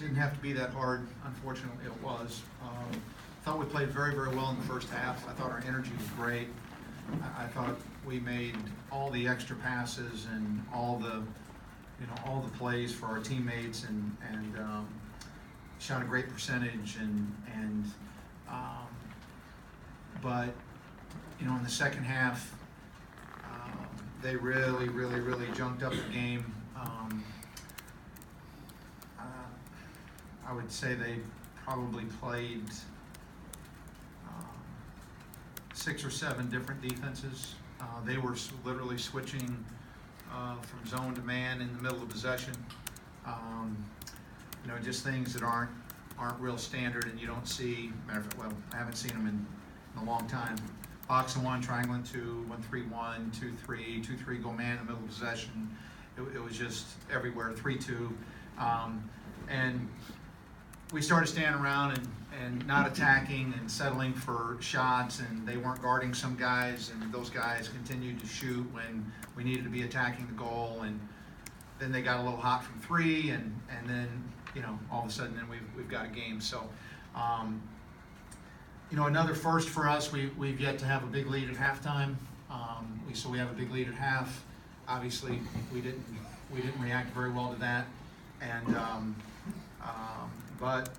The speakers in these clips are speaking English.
didn't have to be that hard. Unfortunately, it was. Thought we played very, very well in the first half. I thought our energy was great. I thought we made all the extra passes and all the plays for our teammates, and shot a great percentage, but in the second half, they really, really, really junked up the game. I would say they probably played 6 or 7 different defenses. They were literally switching from zone to man in the middle of possession. Just things that aren't real standard, and you don't see. Matter of fact, well, I haven't seen them in a long time. Box and 1, triangle and 2, 1-3-1, 2-3, 2-3, go man in the middle of possession. It was just everywhere. 3-2, and we started standing around and not attacking and settling for shots, and they weren't guarding some guys, and those guys continued to shoot when we needed to be attacking the goal, and then they got a little hot from 3, and then all of a sudden then we've got a game. So another first for us. We've yet to have a big lead at halftime. So we have a big lead at half. Obviously we didn't react very well to that, and but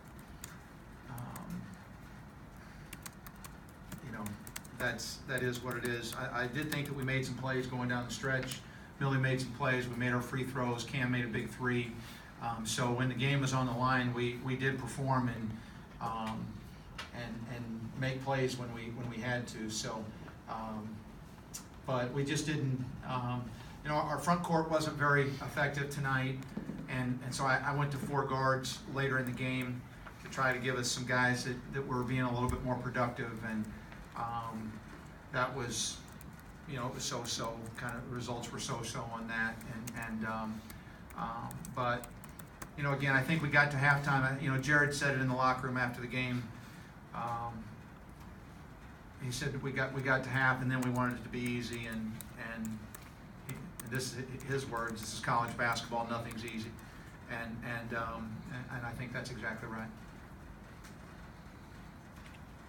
that is what it is. I did think that we made some plays going down the stretch. Millie made some plays. We made our free throws. Cam made a big 3. So when the game was on the line, we did perform and make plays when we had to. So, but we just didn't. Our front court wasn't very effective tonight, and so I went to 4 guards later in the game to try to give us some guys that were being a little bit more productive, and that was, it was so-so. Kind of results were so-so on that, but again, I think we got to halftime. Jared said it in the locker room after the game. He said we got to half, and then we wanted it to be easy, and this is his words. This is college basketball. Nothing's easy, and I think that's exactly right.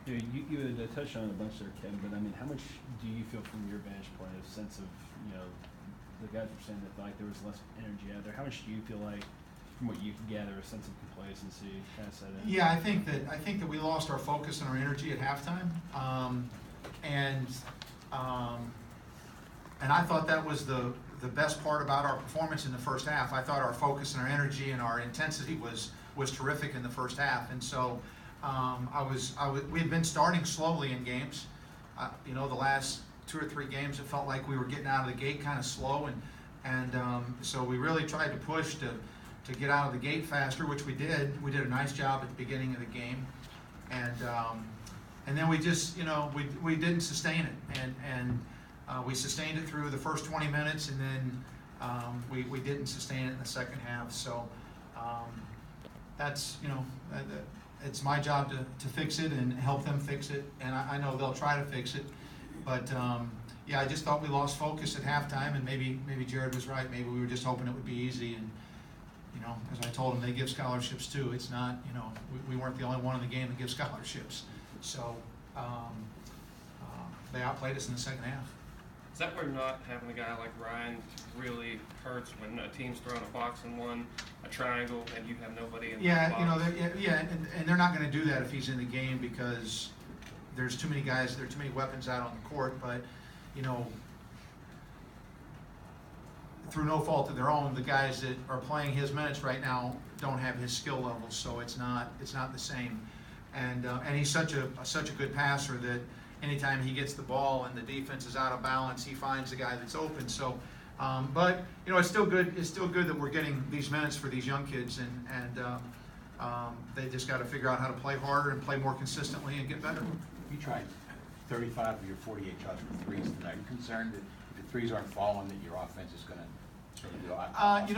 You had touched on it a bunch there, Kevin, but I mean, how much do you feel from your vantage point, a sense of, the guys were saying that like there was less energy out there? How much do you feel like, from what you can gather, a sense of complacency kind of set in? Yeah, I think that we lost our focus and our energy at halftime, and I thought that was the best part about our performance in the first half. I thought our focus and our energy and our intensity was terrific in the first half, and so we had been starting slowly in games. The last 2 or 3 games, it felt like we were getting out of the gate kind of slow, and so we really tried to push to get out of the gate faster, which we did. We did a nice job at the beginning of the game, and then we just we didn't sustain it, and we sustained it through the first 20 minutes, and then we didn't sustain it in the second half. So that's it's my job to fix it and help them fix it, and I know they'll try to fix it. But yeah, I just thought we lost focus at halftime, and maybe Jared was right. Maybe we were just hoping it would be easy, and as I told them, they give scholarships too. It's not, we weren't the only one in the game that gives scholarships. So they outplayed us in the second half. Is that where not having a guy like Ryan really hurts, when a team's throwing a box and 1, a triangle, and you have nobody in the box? And they're not going to do that if he's in the game, because there's too many guys, there are too many weapons out on the court. But through no fault of their own, the guys that are playing his minutes right now don't have his skill level, so it's not the same. And he's such a good passer that anytime he gets the ball and the defense is out of balance, he finds the guy that's open. So, but it's still good. It's still good that we're getting these minutes for these young kids, and they just got to figure out how to play harder and play more consistently and get better. You tried 35 of your 48 shots for threes tonight. Are you concerned that if the threes aren't falling, that your offense is going to sort of go off balance?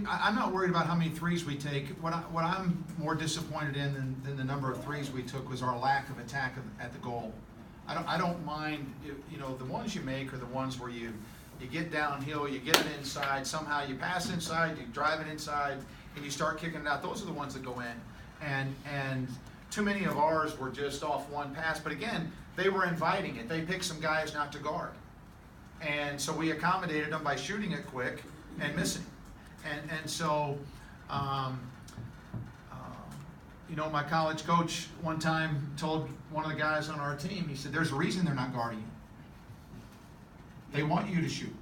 I'm not worried about how many threes we take. What I'm more disappointed in than the number of threes we took was our lack of attack at the goal. I don't mind, the ones you make are the ones where you get downhill, you get it inside, somehow you pass inside, you drive it inside, and you start kicking it out, those are the ones that go in. And too many of ours were just off one pass, but again, they were inviting it. They picked some guys not to guard. And so we accommodated them by shooting it quick and missing. And so, you know, my college coach one time told one of the guys on our team, he said, there's a reason they're not guarding you. They want you to shoot.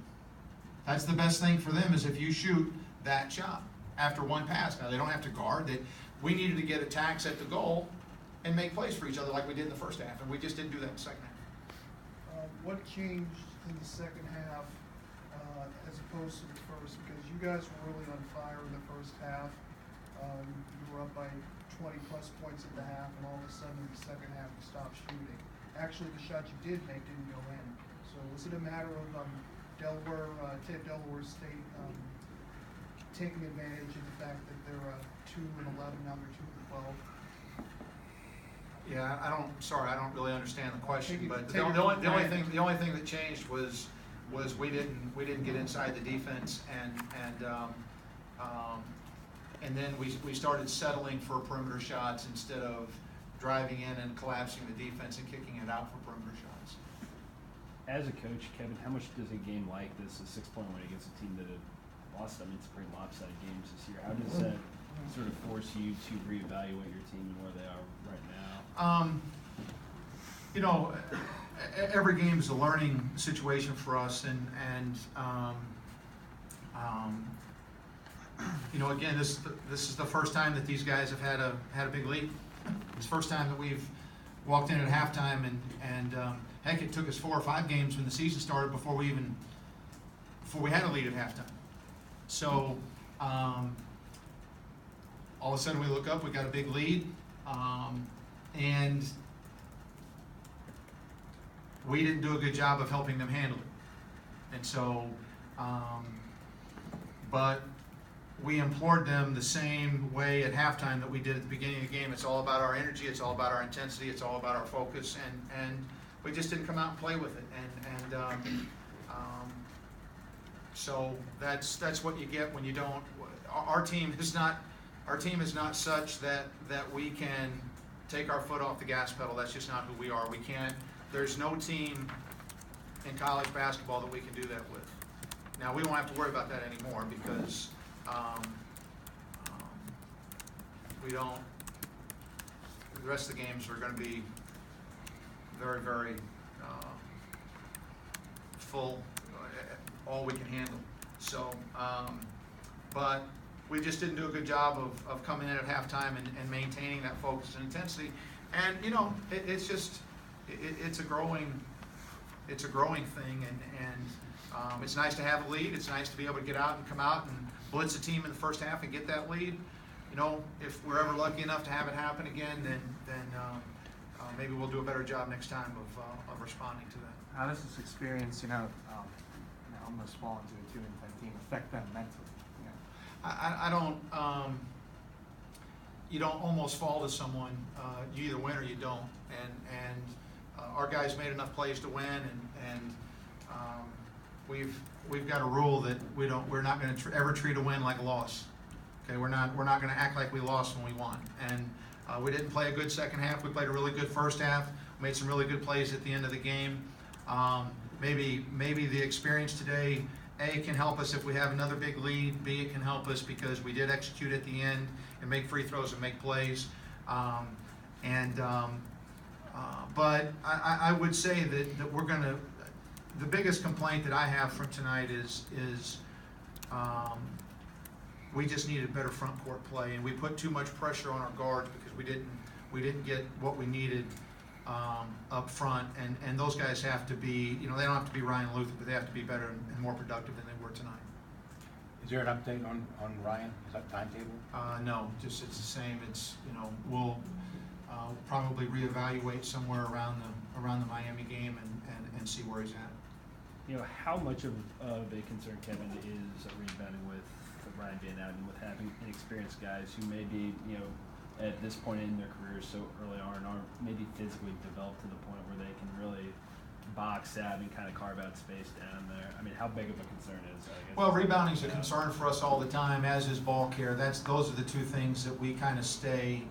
That's the best thing for them, is if you shoot that shot after one pass. Now, they don't have to guard. We needed to get attacks at the goal and make plays for each other like we did in the first half, and we just didn't do that in the second half. What changed in the second half as opposed to the first? Because you guys were really on fire in the first half. You were up by 20-plus points at the half, and all of a sudden in the second half you stopped shooting. Actually, the shots you did make didn't go in. So was it a matter of Delaware State taking advantage of the fact that they're 2-11, now they're 2-12? Yeah, I don't really understand the question, but Take the it only for granted. thing that changed was we didn't get inside the defense, and then we started settling for perimeter shots instead of driving in and collapsing the defense and kicking it out for perimeter shots. As a coach, Kevin, how much does a game like this, a 6-point win against a team that had lost, I mean, it's pretty lopsided games this year, how does that sort of force you to reevaluate your team and where they are right now? You know, every game is a learning situation for us, and you know, again, this is the first time that these guys have had a big lead. It's the first time that we've walked in at halftime, and heck, it took us 4 or 5 games when the season started before we had a lead at halftime. So all of a sudden we look up, we got a big lead, and we didn't do a good job of helping them handle it. And so, but we implored them the same way at halftime that we did at the beginning of the game. It's all about our energy, it's all about our intensity, it's all about our focus, and we just didn't come out and play with it. So that's what you get when you don't. Our team is not such that we can take our foot off the gas pedal. That's just not who we are. We can't. There's no team in college basketball that we can do that with. Now, we won't have to worry about that anymore because we don't. The rest of the games are going to be very, very full, all we can handle. So, but we just didn't do a good job of coming in at halftime and maintaining that focus and intensity. And you know, it's just it's a growing thing, and it's nice to have a lead. It's nice to be able to get out and come out and blitz a team in the first half and get that lead. You know, if we're ever lucky enough to have it happen again, then maybe we'll do a better job next time of responding to that. How does this experience, almost fall into a 2-10 team, affect them mentally? I don't. You don't almost fall to someone. You either win or you don't. And our guys made enough plays to win, and we've got a rule that we're not going to ever treat a win like a loss. Okay, we're not going to act like we lost when we won. And we didn't play a good second half. We played a really good first half. Made some really good plays at the end of the game. Maybe the experience today, A, can help us if we have another big lead. B, it can help us because we did execute at the end and make free throws and make plays. But I would say that we're going to. The biggest complaint that I have from tonight is we just needed better front court play, and we put too much pressure on our guards because we didn't get what we needed up front, and those guys have to be, they don't have to be Ryan Luther, but they have to be better and more productive than they were tonight. Is there an update on Ryan? Is that timetable? No, just it's the same. It's we'll probably reevaluate somewhere around the Miami game and see where he's at. How much of a concern, Kevin, is rebounding with Ryan being out and with having inexperienced guys who may be, at this point in their careers so early on aren't maybe physically developed to the point where they can really box out and kind of carve out space down there. I mean, how big of a concern is that? I guess? Well, rebounding is a concern for us all the time, as is ball care. Those are the two things that we kind of stay,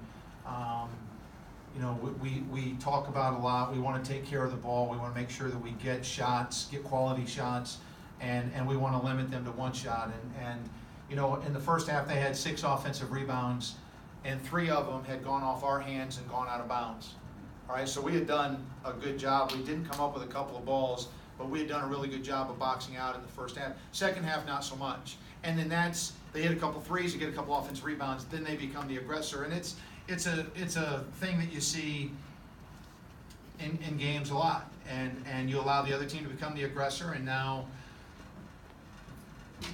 you know, we talk about a lot. We want to take care of the ball. We want to make sure that we get shots, get quality shots, and we want to limit them to one shot. And you know, in the first half, they had 6 offensive rebounds, and 3 of them had gone off our hands and gone out of bounds. All right, so we had done a good job. We didn't come up with a couple of balls, but we had done a really good job of boxing out in the first half. Second half, not so much. And then they hit a couple threes, you get a couple offensive rebounds, then they become the aggressor. And it's a thing that you see in games a lot. And you allow the other team to become the aggressor, and now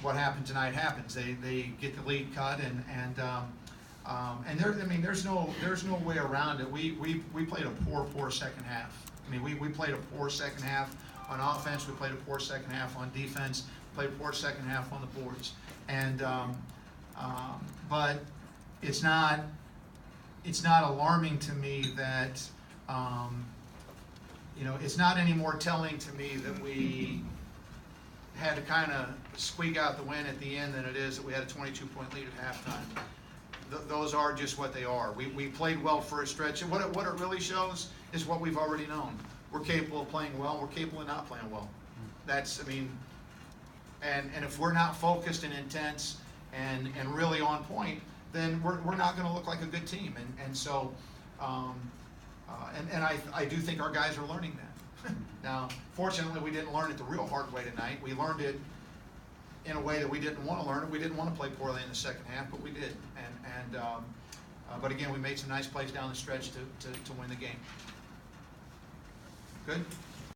what happened tonight happens. They get the lead cut, and there's no way around it. We played a poor second half. I mean, we played a poor second half on offense. We played a poor second half on defense. Played a poor second half on the boards. And but it's not alarming to me that you know, it's not any more telling to me that we had to kind of squeak out the win at the end than it is that we had a 22-point lead at halftime. Those are just what they are. We played well for a stretch. And what it really shows is what we've already known. We're capable of playing well. We're capable of not playing well. That's, I mean, and if we're not focused and intense and really on point, then we're not going to look like a good team. And so, I do think our guys are learning that. Now, fortunately, we didn't learn it the real hard way tonight. We learned it in a way that we didn't want to learn it. We didn't want to play poorly in the second half, but we did. But again, we made some nice plays down the stretch to win the game. Good?